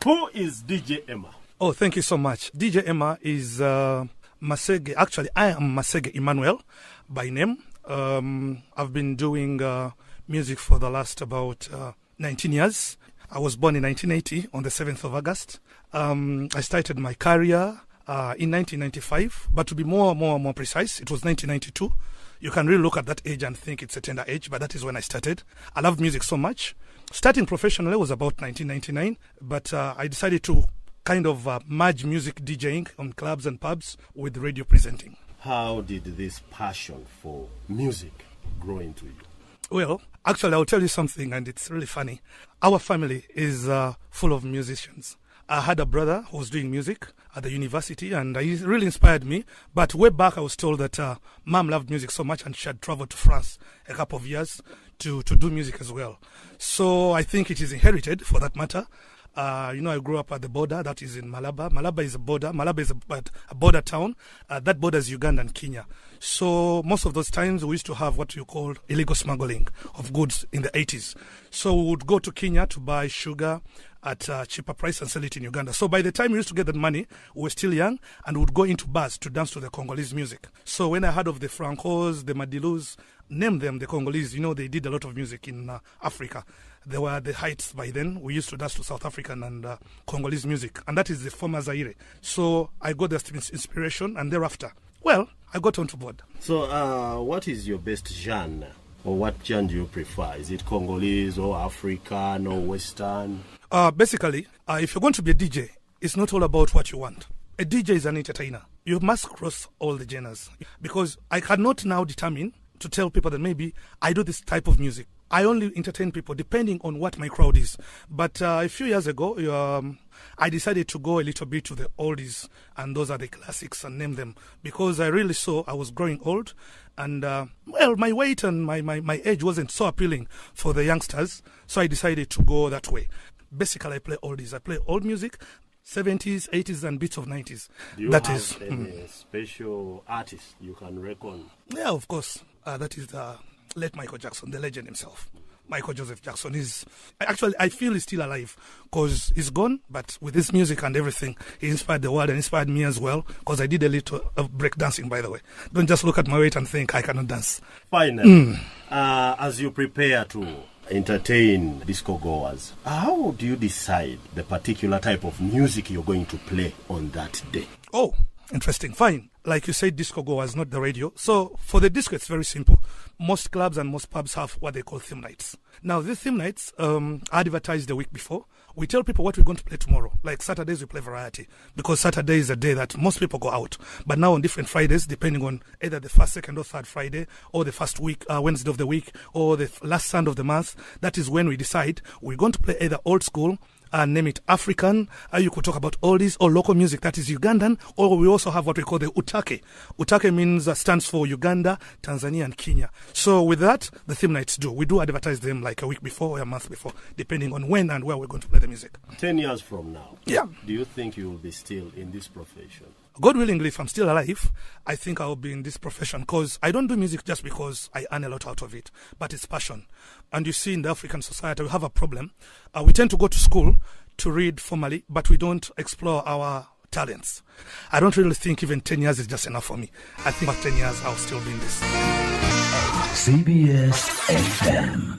Who is DJ Emma? Oh, thank you so much. DJ Emma is Maseege. Actually, I am Maseege Emmanuel by name. I've been doing music for the last about 19 years. I was born in 1980 on the 7th of August. I started my career in 1995, but to be more precise, it was 1992. You can really look at that age and think it's a tender age, but that is when I started. I love music so much. Starting professionally was about 1999, but I decided to kind of merge music DJing on clubs and pubs with radio presenting. How did this passion for music grow into you? Well, actually, I'll tell you something, and it's really funny. Our family is full of musicians. I had a brother who was doing music at the university, and he really inspired me. But way back, I was told that Mom loved music so much, and she had traveled to France a couple of years to do music as well. So I think it is inherited, for that matter. I grew up at the border, that is in Malaba. Malaba is a border. Malaba is a border town. That borders Uganda and Kenya. So most of those times we used to have what you call illegal smuggling of goods in the 80s. So we would go to Kenya to buy sugar at a cheaper price and sell it in Uganda. So by the time we used to get that money, we were still young and would go into bars to dance to the Congolese music. So when I heard of the Francos, the Madilus, name them the Congolese, they did a lot of music in Africa. They were the heights by then. We used to dance to South African and Congolese music, and that is the former Zaire. So I got the inspiration, and thereafter, well, I got onto board. So what is your best genre, or what genre do you prefer? Is it Congolese or African or Western? Basically, if you're going to be a DJ, it's not all about what you want. A DJ is an entertainer. You must cross all the genres, because I cannot now determine to tell people that maybe I do this type of music. I only entertain people depending on what my crowd is. But a few years ago, I decided to go a little bit to the oldies, and those are the classics, and name them, because I really saw I was growing old, and my weight and my age wasn't so appealing for the youngsters, so I decided to go that way. Basically, I play oldies. I play old music, 70s, 80s, and bits of 90s. Do you have any special artist you can reckon? Yeah, of course. That is the late Michael Jackson, the legend himself. Michael Joseph Jackson is actually, I feel he's still alive because he's gone, but with his music and everything, he inspired the world and inspired me as well, because I did a little of break dancing, by the way. Don't just look at my weight and think I cannot dance. Finally, as you prepare to entertain disco goers, how do you decide the particular type of music you're going to play on that day? Oh, interesting. Fine. Like you said, disco goers, not the radio. So for the disco, it's very simple. Most clubs and most pubs have what they call theme nights. Now, these theme nights are advertised the week before. We tell people what we're going to play tomorrow. Like Saturdays, we play variety, because Saturday is a day that most people go out. But now on different Fridays, depending on either the first, second, or third Friday, or the first week, Wednesday of the week, or the last Sunday of the month, that is when we decide we're going to play either old school, name it African, you could talk about oldies or local music, that is Ugandan, or we also have what we call the Utake. Utake means, stands for Uganda, Tanzania, and Kenya. So with that, the theme nights we do advertise them like a week before or a month before, depending on when and where we're going to play the music. 10 years from now, yeah, do you think you will be still in this profession? God willingly, if I'm still alive, I think I'll be in this profession, because I don't do music just because I earn a lot out of it, but it's passion. And you see, in the African society, we have a problem. We tend to go to school to read formally, but we don't explore our talents. I don't really think even 10 years is just enough for me. I think after 10 years, I'll still be in this. CBS FM.